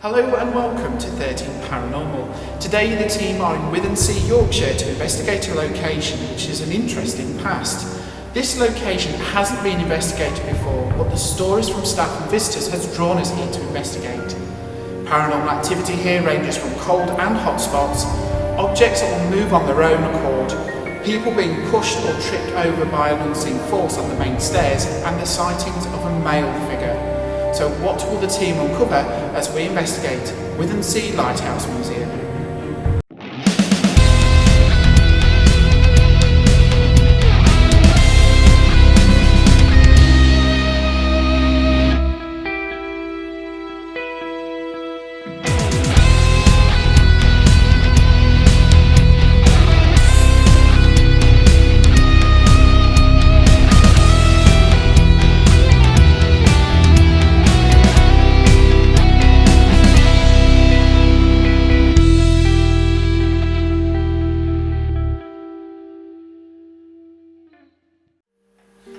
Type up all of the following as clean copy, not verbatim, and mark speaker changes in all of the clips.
Speaker 1: Hello and welcome to 13 Paranormal. Today the team are in Withernsea, Yorkshire to investigate a location which is an interesting past. This location hasn't been investigated before, but the stories from staff and visitors has drawn us here to investigate. Paranormal activity here ranges from cold and hot spots, objects that will move on their own accord, people being pushed or tripped over by an unseen force on the main stairs, and the sightings of a male figure. So what will the team uncover as we investigate Withernsea Lighthouse Museum?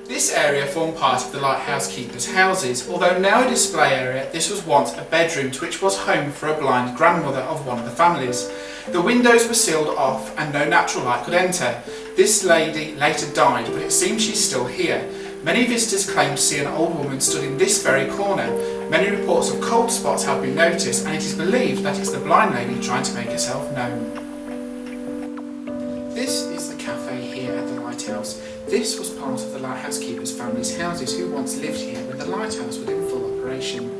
Speaker 1: This area formed part of the lighthouse keepers' houses. Although now a display area, this was once a bedroom to which was home for a blind grandmother of one of the families. The windows were sealed off and no natural light could enter. This lady later died, but it seems she's still here. Many visitors claim to see an old woman stood in this very corner. Many reports of cold spots have been noticed, and it is believed that it's the blind lady trying to make herself known. This is the cafe here at the lighthouse. This was part of the lighthouse keepers' families' houses who once lived here when the lighthouse was in full operation.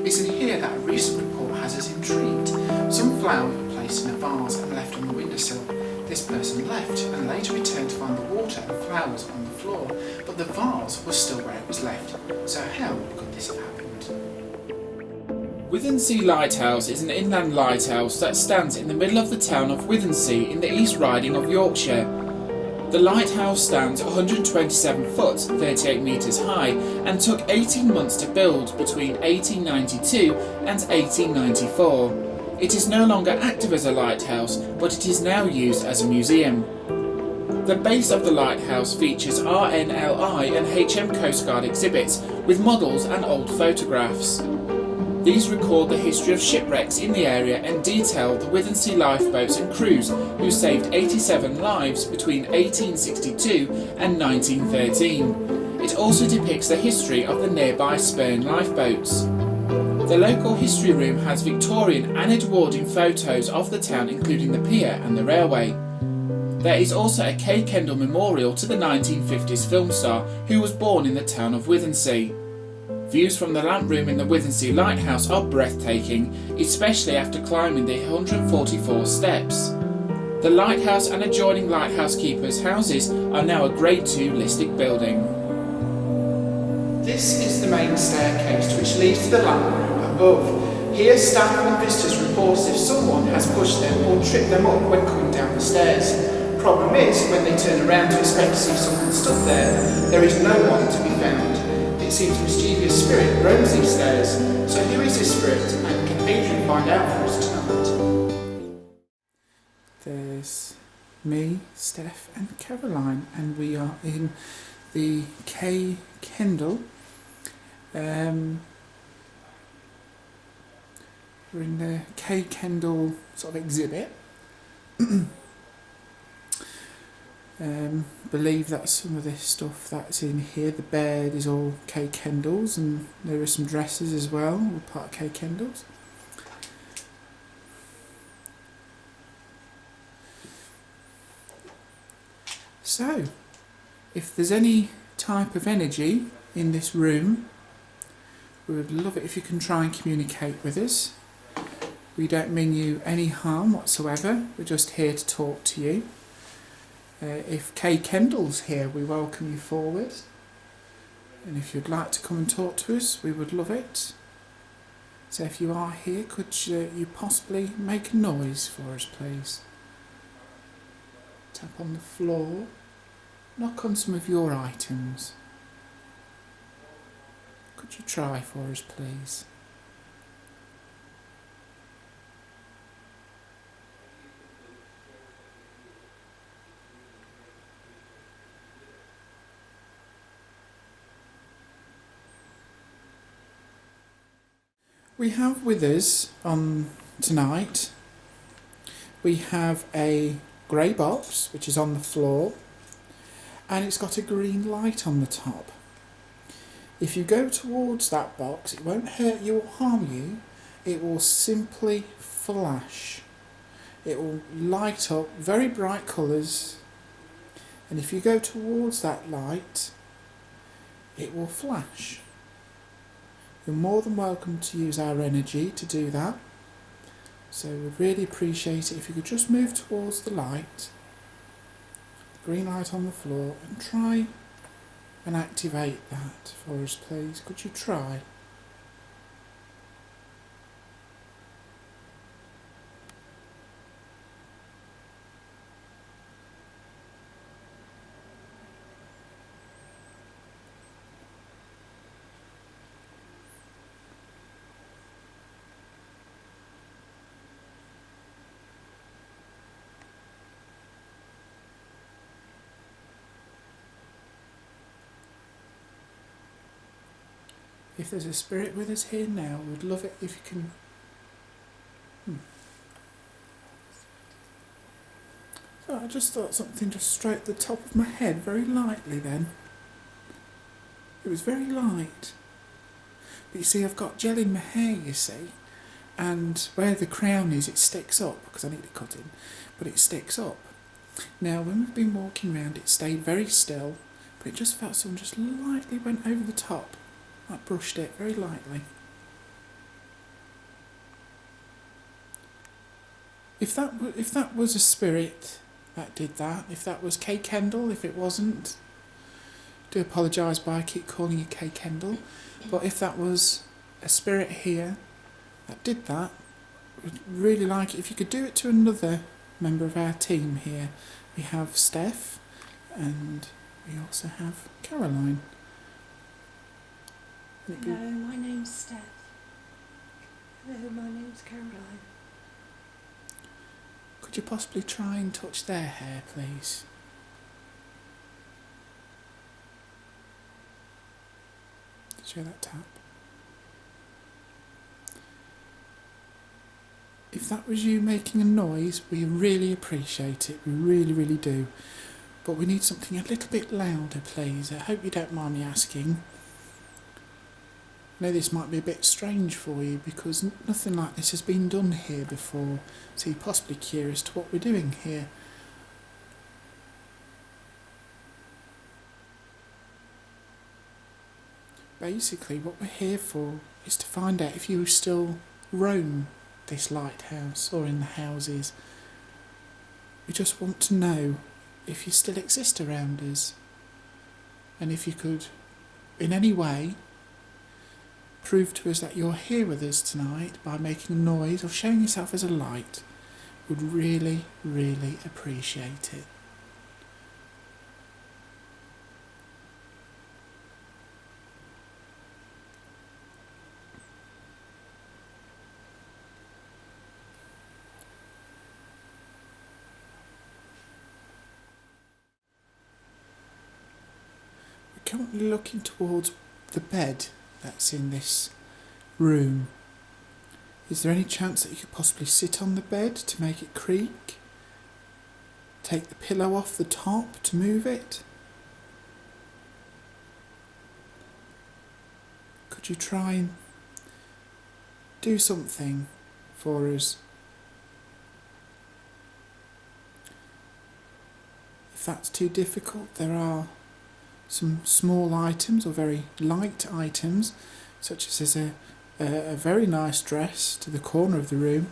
Speaker 1: It's in here that a recent report has us intrigued. Some flowers were placed in a vase and left on the windowsill. This person left and later returned to find the water and flowers on the floor, but the vase was still where it was left. So how could this have happened?
Speaker 2: Withernsea Lighthouse is an inland lighthouse that stands in the middle of the town of Withernsea in the East Riding of Yorkshire. The lighthouse stands 127 foot, 38 metres high, and took 18 months to build between 1892 and 1894. It is no longer active as a lighthouse, but it is now used as a museum. The base of the lighthouse features RNLI and HM Coast Guard exhibits with models and old photographs. These record the history of shipwrecks in the area and detail the Withernsea lifeboats and crews who saved 87 lives between 1862 and 1913. It also depicts the history of the nearby Spurn lifeboats. The local history room has Victorian and Edwardian photos of the town, including the pier and the railway. There is also a Kay Kendall memorial to the 1950s film star who was born in the town of Withernsea. Views from the lamp room in the Withernsea Lighthouse are breathtaking, especially after climbing the 144 steps. The lighthouse and adjoining lighthouse keepers' houses are now a Grade 2 listed building.
Speaker 1: This is the main staircase which leads to the lamp room above. Here staff and visitors report as if someone has pushed them or tripped them up when coming down the stairs. Problem is, when they turn around to expect to see someone stood there is no one to be found. It seems a mischievous spirit roams these stairs. So who is this spirit, and can Adrian find out for us tonight?
Speaker 3: There's me, Steph and Caroline, and we are in the Kay Kendall. We're in the Kay Kendall sort of exhibit. Believe that some of this stuff that's in here, the bed is all Kay Kendall's, and there are some dresses as well, all part of Kay Kendall's. So, if there's any type of energy in this room, we would love it if you can try and communicate with us. We don't mean you any harm whatsoever, we're just here to talk to you. If Kay Kendall's here, we welcome you forward. And if you'd like to come and talk to us, we would love it. So if you are here, could you possibly make a noise for us, please? Tap on the floor. Knock on some of your items. Could you try for us, please? We have with us on tonight, we have a grey box which is on the floor and it's got a green light on the top. If you go towards that box, it won't hurt you or harm you, it will simply flash. It will light up very bright colours, and if you go towards that light, it will flash. You're more than welcome to use our energy to do that. So we'd really appreciate it if you could just move towards the light, green light on the floor, and try and activate that for us, please. Could you try? If there's a spirit with us here now, we'd love it if you can... So I just thought something just straight at the top of my head, very lightly then. It was very light. But you see, I've got gel in my hair, you see, and where the crown is, it sticks up, because I need it cut in, but it sticks up. Now, when we've been walking around, it stayed very still, but it just felt someone just lightly went over the top. I brushed it very lightly. If that was a spirit that did that, if that was Kay Kendall, if it wasn't, do apologise, but I keep calling you Kay Kendall. But if that was a spirit here that did that, I'd really like it if you could do it to another member of our team here. We have Steph, and we also have Caroline.
Speaker 4: Hello, my name's Steph. Hello, my name's Caroline.
Speaker 3: Could you possibly try and touch their hair, please? Did you hear that tap? If that was you making a noise, we really appreciate it. We really, really do. But we need something a little bit louder, please. I hope you don't mind me asking. I know this might be a bit strange for you because nothing like this has been done here before, so you're possibly curious to what we're doing here. Basically, what we're here for is to find out if you still roam this lighthouse or in the houses. We just want to know if you still exist around us, and if you could, in any way, prove to us that you're here with us tonight by making a noise or showing yourself as a light. Would really, really appreciate it. We're currently looking towards the bed that's in this room. Is there any chance that you could possibly sit on the bed to make it creak? Take the pillow off the top to move it? Could you try and do something for us? If that's too difficult, there are some small items or very light items, such as there's a very nice dress to the corner of the room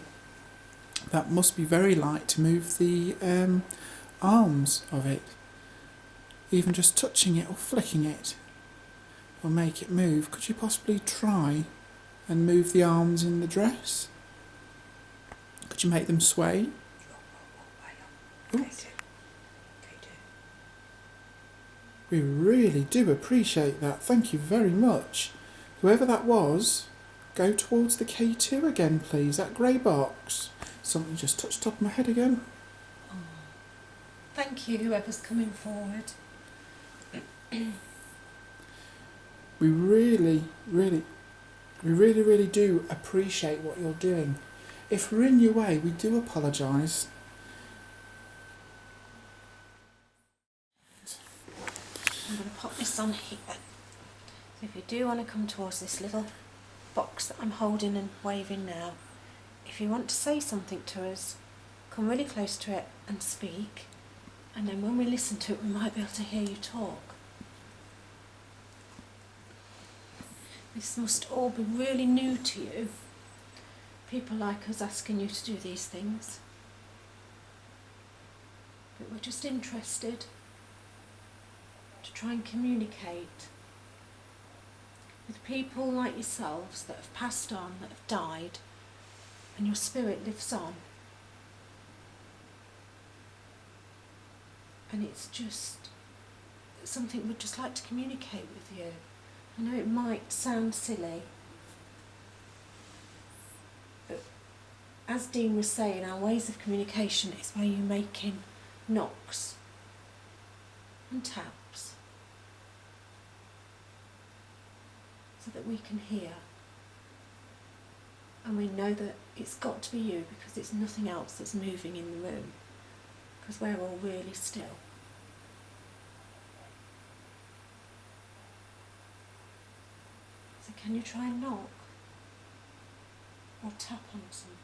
Speaker 3: that must be very light to move the arms of it. Even just touching it or flicking it will make it move. Could you possibly try and move the arms in the dress? Could you make them sway? Ooh. We really do appreciate that. Thank you very much. Whoever that was, go towards the K2 again, please. That grey box. Something just touched the top of my head again.
Speaker 4: Oh, thank you, whoever's coming forward.
Speaker 3: We really, really We really, really do appreciate what you're doing. If we're in your way, we do apologise.
Speaker 4: I'm going to pop this on here. So if you do want to come towards this little box that I'm holding and waving now, if you want to say something to us, come really close to it and speak, and then when we listen to it we might be able to hear you talk. This must all be really new to you. People like us asking you to do these things. But we're just interested to try and communicate with people like yourselves that have passed on, that have died, and your spirit lives on. And it's just something we'd just like to communicate with you. I know it might sound silly, but as Dean was saying, our ways of communication is by you making knocks and taps so that we can hear. And we know that it's got to be you because it's nothing else that's moving in the room, because we're all really still. So can you try and knock or tap on something?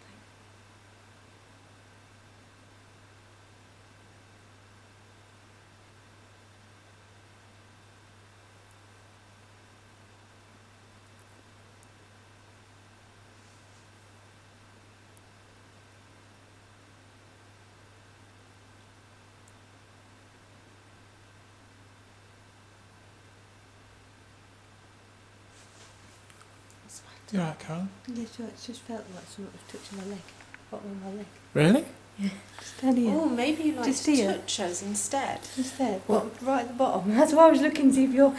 Speaker 3: You alright, Carol?
Speaker 5: Yes, well, it just felt like something was touching my leg, bottom of my leg.
Speaker 3: Really?
Speaker 5: Yeah, just down here.
Speaker 4: Oh, maybe you'd like
Speaker 5: Just
Speaker 4: to
Speaker 5: here.
Speaker 4: touch us instead.
Speaker 5: Just there,
Speaker 3: What?
Speaker 5: right at the bottom. That's why I was looking to see if your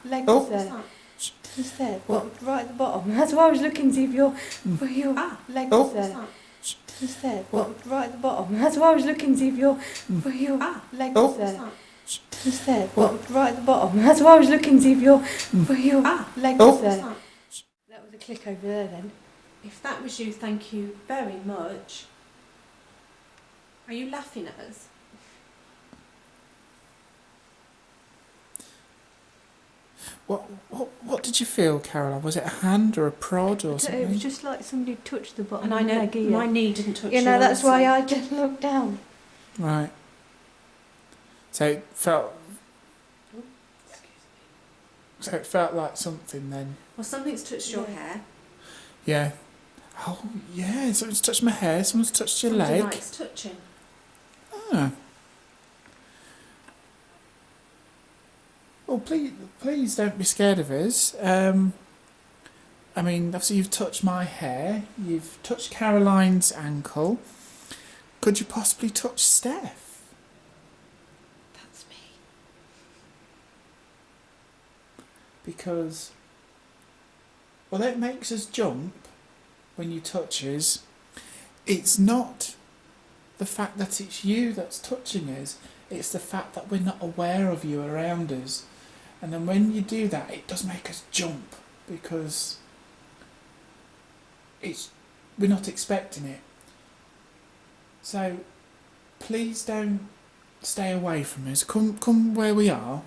Speaker 5: leg
Speaker 3: Oh.
Speaker 5: was there. Just there, right at the bottom. That's why I was looking to see if your leg
Speaker 3: Oh.
Speaker 5: was there. Just there, right at the bottom. That's why I was looking to see if your leg
Speaker 3: Oh.
Speaker 5: was there. Just there, right at the bottom. That's why I was looking to see if your leg was there. That was a click over there then.
Speaker 4: If that was you, thank you very much. Are you laughing at us?
Speaker 3: What did you feel, Caroline? Was it a hand or a prod or
Speaker 5: It
Speaker 3: something?
Speaker 5: was just like somebody touched the bottom
Speaker 4: And I
Speaker 5: of my
Speaker 4: know
Speaker 5: leg here.
Speaker 4: my knee didn't touch
Speaker 5: You know,
Speaker 4: yours,
Speaker 5: that's why
Speaker 4: so-
Speaker 5: I just looked down.
Speaker 3: Right. So it felt. So it felt like something then.
Speaker 4: Well, something's touched your hair.
Speaker 3: Yeah. Oh yeah. Someone's touched my hair. Someone's touched your
Speaker 4: Somebody
Speaker 3: leg.
Speaker 4: likes touching.
Speaker 3: Ah. Well, please don't be scared of us. I mean, obviously you've touched my hair. You've touched Caroline's ankle. Could you possibly touch Steph?
Speaker 4: That's me.
Speaker 3: Because although it makes us jump when you touch us, it's not the fact that it's you that's touching us, it's the fact that we're not aware of you around us. And then when you do that, it does make us jump because we're not expecting it. So please don't stay away from us. Come where we are.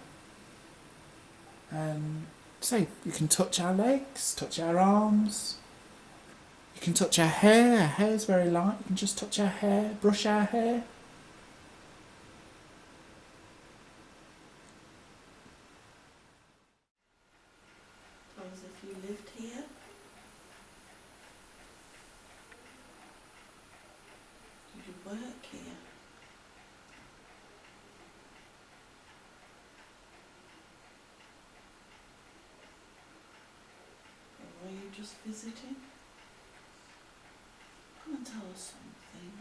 Speaker 3: And say you can touch our legs, touch our arms. You can touch our hair. Our hair's very light. You can just touch our hair, brush our hair.
Speaker 6: As if you lived here. Did you work here? Or were you just visiting? Come and tell us something.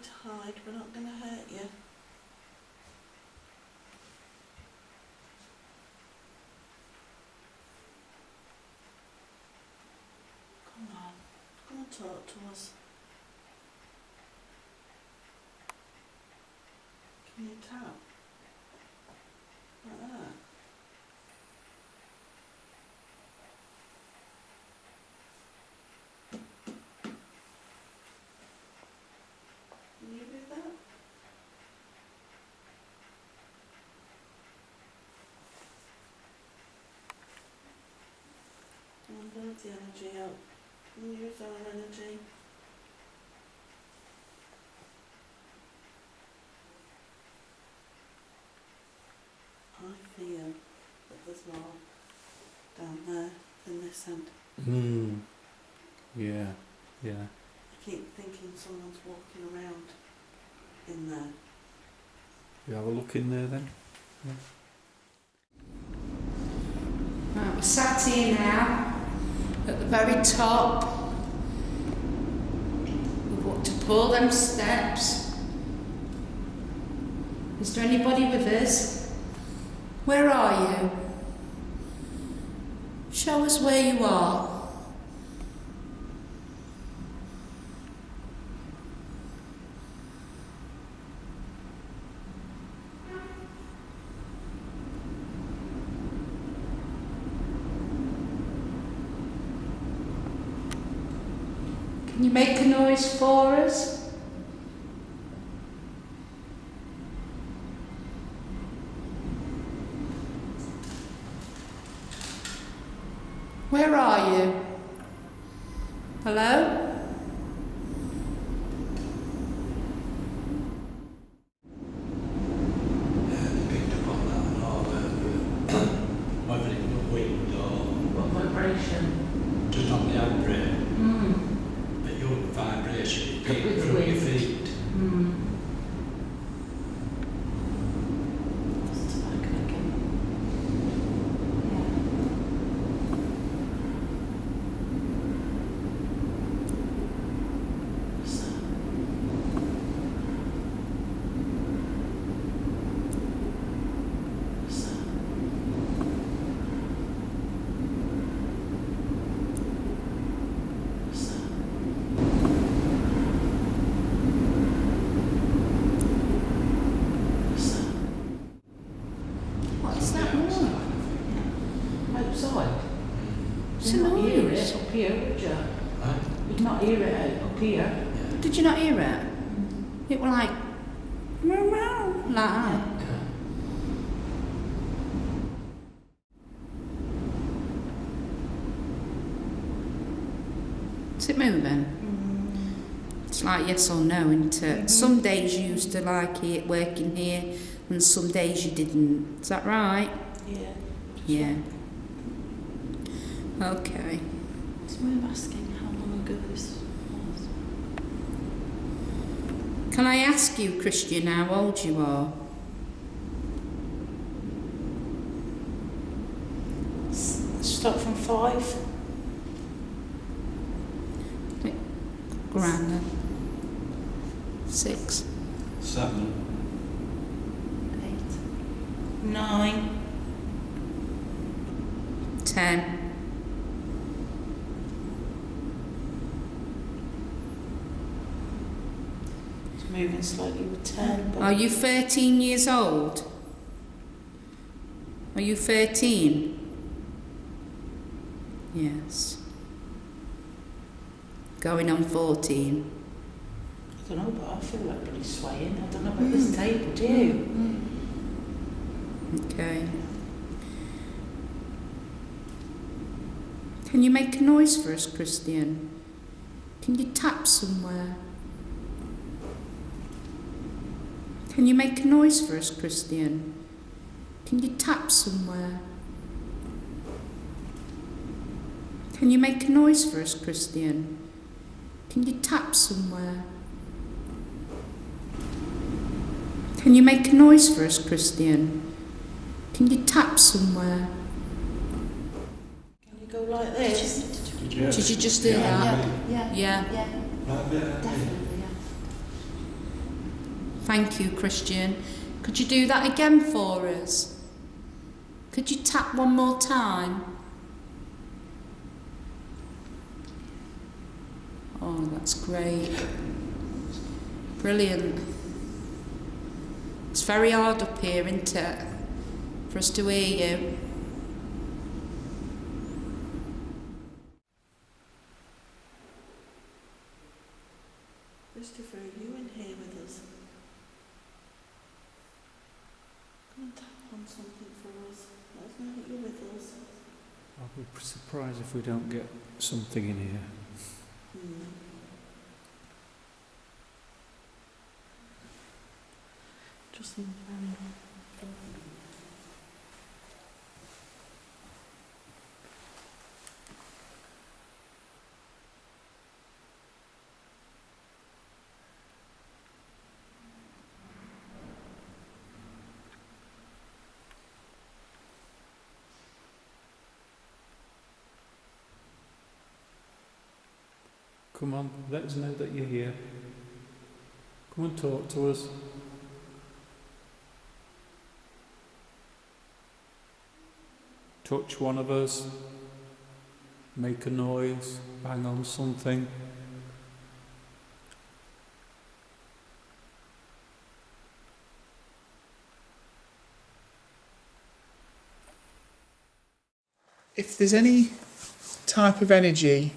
Speaker 6: to hide. We're not going to hurt you. Come on. Come and talk to us. Can you tap? Like that? Can you do that? And build the energy up. And use our energy. I feel that there's more down there than this end.
Speaker 7: Yeah, yeah.
Speaker 6: I keep thinking someone's walking around in there.
Speaker 7: You have a look in there then?
Speaker 8: Right, we're sat here now, at the very top. We've walked up all them steps. Is there anybody with us? Where are you? Show us where you are. Can you make a noise for us? Where are you? Hello?
Speaker 9: Picked up on that and all, whether it was wind or
Speaker 8: What vibration?
Speaker 9: just on the handbrake,
Speaker 8: Hmm.
Speaker 9: but your vibration came
Speaker 8: With
Speaker 9: through your
Speaker 8: wind.
Speaker 9: feet.
Speaker 8: Hmm. What is that noise? Outside? It's a noise. Up here, would you?
Speaker 9: Right?
Speaker 8: You'd not hear it up here.
Speaker 9: Yeah.
Speaker 8: Did you not hear it? It were like, meow, meow, like that.
Speaker 9: Okay.
Speaker 8: Is it moving? It's like yes or no, isn't it? Some days you used to like it working here, and some days you didn't. Is that right?
Speaker 6: Yeah.
Speaker 8: Yeah. Okay.
Speaker 6: It's worth asking how long ago this was.
Speaker 8: Can I ask you, Christian, how old you are?
Speaker 6: Start from 5.
Speaker 8: Grand. 6.
Speaker 9: 7.
Speaker 6: 8. 9.
Speaker 8: 10.
Speaker 6: It's moving slightly with 10. But
Speaker 8: Are you 13 years old? Are you 13? Yes. Going on 14.
Speaker 6: I don't know, but I feel like really swaying. I don't know about this table, do you?
Speaker 8: Okay. Can you make a noise for us, Christian? Can you tap somewhere? Can you make a noise for us, Christian? Can you tap somewhere? Can you make a noise for us, Christian? Can you tap somewhere? Can you make a noise for us, Christian? Can you tap somewhere?
Speaker 6: Can you go like this?
Speaker 8: Did you just do that?
Speaker 6: Yeah.
Speaker 8: Yeah.
Speaker 6: Definitely, yeah.
Speaker 8: Thank you, Christian. Could you do that again for us? Could you tap one more time? Oh, that's great. Brilliant. It's very hard up here, isn't it? For us to hear you.
Speaker 6: Christopher, are you in here with us? Come and tap on something for us. Let us know that you're with us.
Speaker 7: I'll be surprised if we don't get something in here.
Speaker 6: Just seems very
Speaker 7: Come on, let us know that you're here. Come and talk to us. Touch one of us. Make a noise. Bang on something.
Speaker 3: If there's any type of energy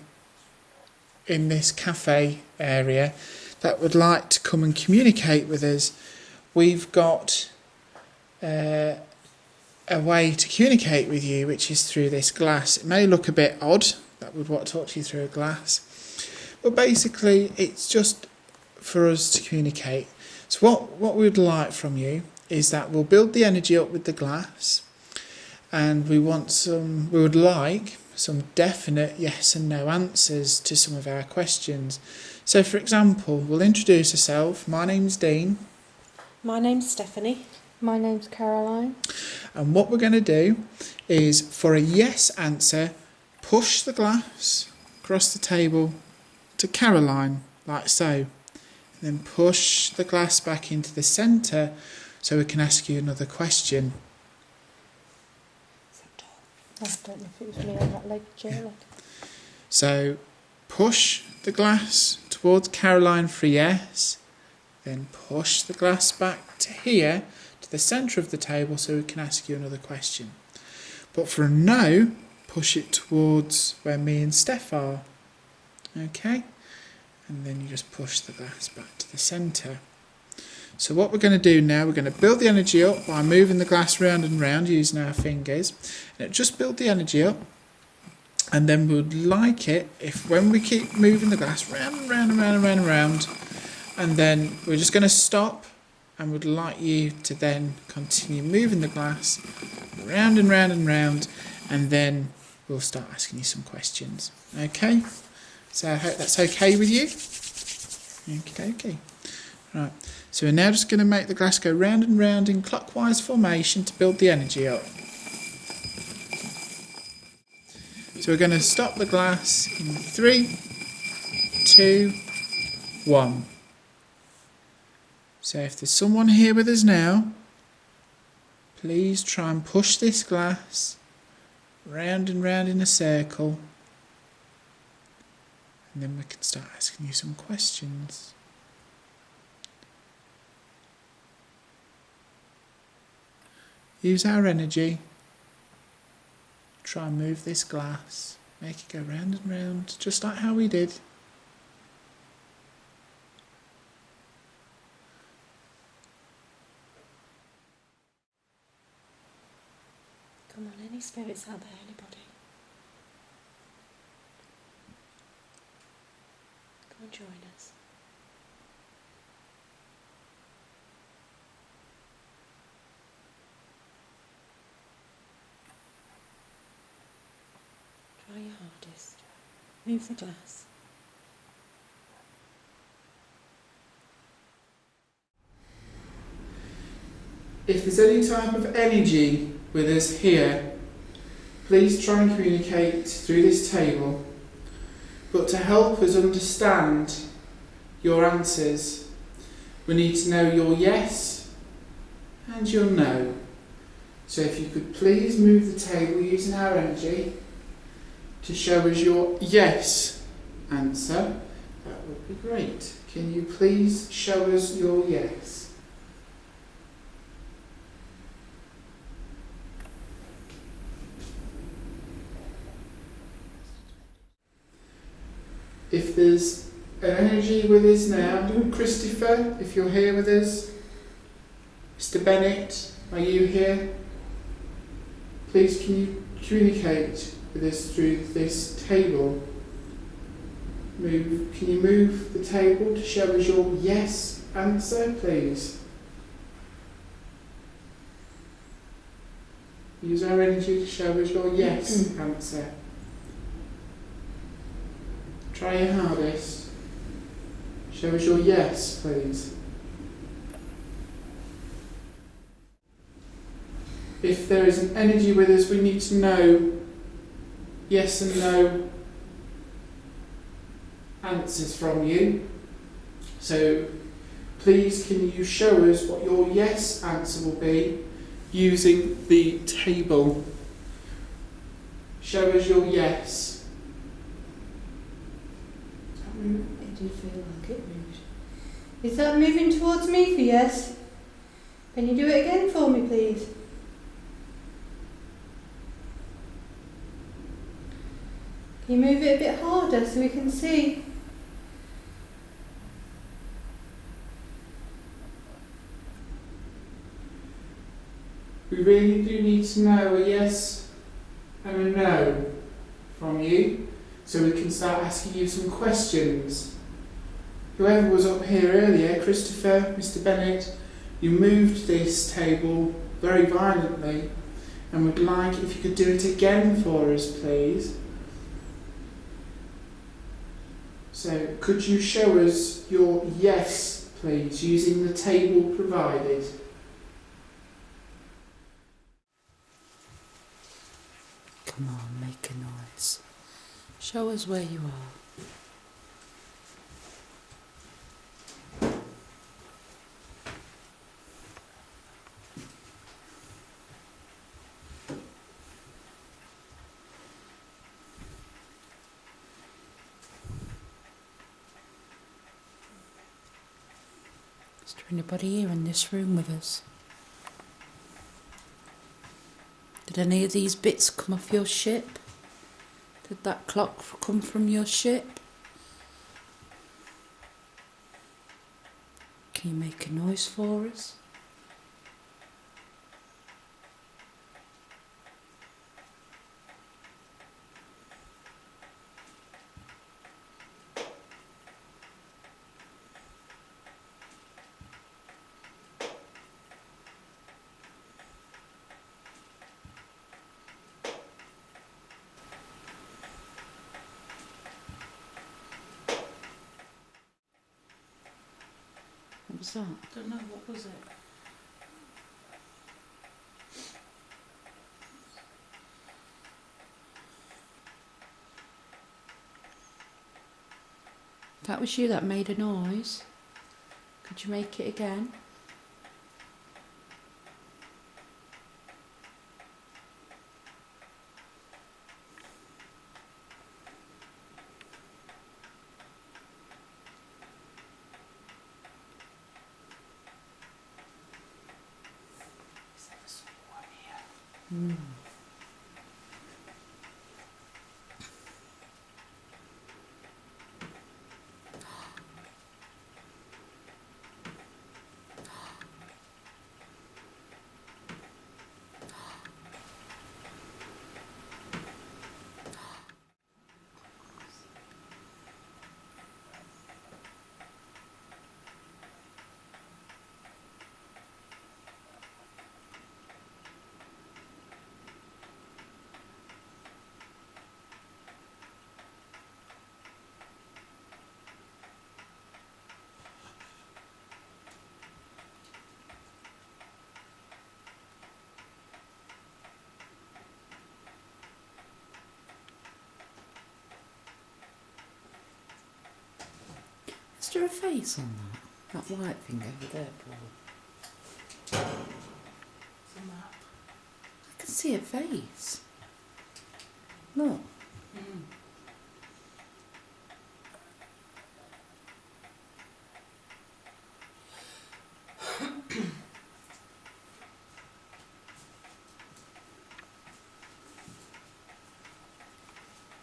Speaker 3: in this cafe area that would like to come and communicate with us, we've got a way to communicate with you, which is through this glass. It may look a bit odd that we'd want to talk to you through a glass, but basically it's just for us to communicate. So what we would like from you is that we'll build the energy up with the glass, and we would like some definite yes and no answers to some of our questions. So for example, we'll introduce ourselves. My name's Dean.
Speaker 4: My name's Stephanie.
Speaker 5: My name's Caroline.
Speaker 3: And what we're going to do is, for a yes answer, push the glass across the table to Caroline, like so. And then push the glass back into the centre so we can ask you another question.
Speaker 5: I don't know if it was me on that leg chair.
Speaker 3: So push the glass towards Caroline for a yes, then push the glass back to here, to the centre of the table, so we can ask you another question. But for a no, push it towards where me and Steph are. Okay? And then you just push the glass back to the centre. So what we're going to do now, we're going to build the energy up by moving the glass round and round using our fingers. And it just build the energy up. And then we would like it if when we keep moving the glass round and round and round and round and round, and then we're just going to stop, and would like you to then continue moving the glass round and round and round, and then we'll start asking you some questions. Okay? So I hope that's okay with you. Okay. Right. So we're now just going to make the glass go round and round in clockwise formation to build the energy up. So we're going to stop the glass in 3, 2, 1. So if there's someone here with us now, please try and push this glass round and round in a circle, and then we can start asking you some questions. Use our energy. Try and move this glass. Make it go round and round, just like how we did.
Speaker 4: Come on, any spirits out there, anybody? Come and join us. Try your hardest. Move the glass.
Speaker 3: If there's any type of energy with us here, please try and communicate through this table. But to help us understand your answers, We need to know your yes and your no. So if you could please move the table using our energy to show us your yes answer, that would be great. Can you please show us your yes? If there's an energy with us now, Christopher, if you're here with us, Mr. Bennett, are you here? Please can you communicate with us through this table? Can you move the table to show us your yes answer, please? Use our energy to show us your yes answer. Try your hardest. Show us your yes, please. If there is an energy with us, we need to know yes and no answers from you. So please can you show us what your yes answer will be using the table. Show us your yes.
Speaker 5: It did feel like it moved. Is that moving towards me for yes? Can you do it again for me, please? Can you move it a bit harder so we can see?
Speaker 3: We really do need to know a yes and a no from you, so we can start asking you some questions. Whoever was up here earlier, Christopher, Mr. Bennett, you moved this table very violently and would like if you could do it again for us, please. So could you show us your yes, please, using the table provided?
Speaker 6: Come on, make a noise. Show us where you are. Is there anybody here in this room with us? Did any of these bits come off your ship? Did that clock come from your ship? Can you make a noise for us? What was that?
Speaker 8: I don't know, what was it? That was you that made a noise. Could you make it again? Mm. Is there a face on that?
Speaker 6: That white thing over there, Paul. I can see a face. Look.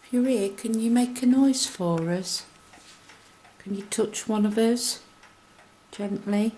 Speaker 6: If you're here, can you make a noise for us? Can you touch one of us? Gently.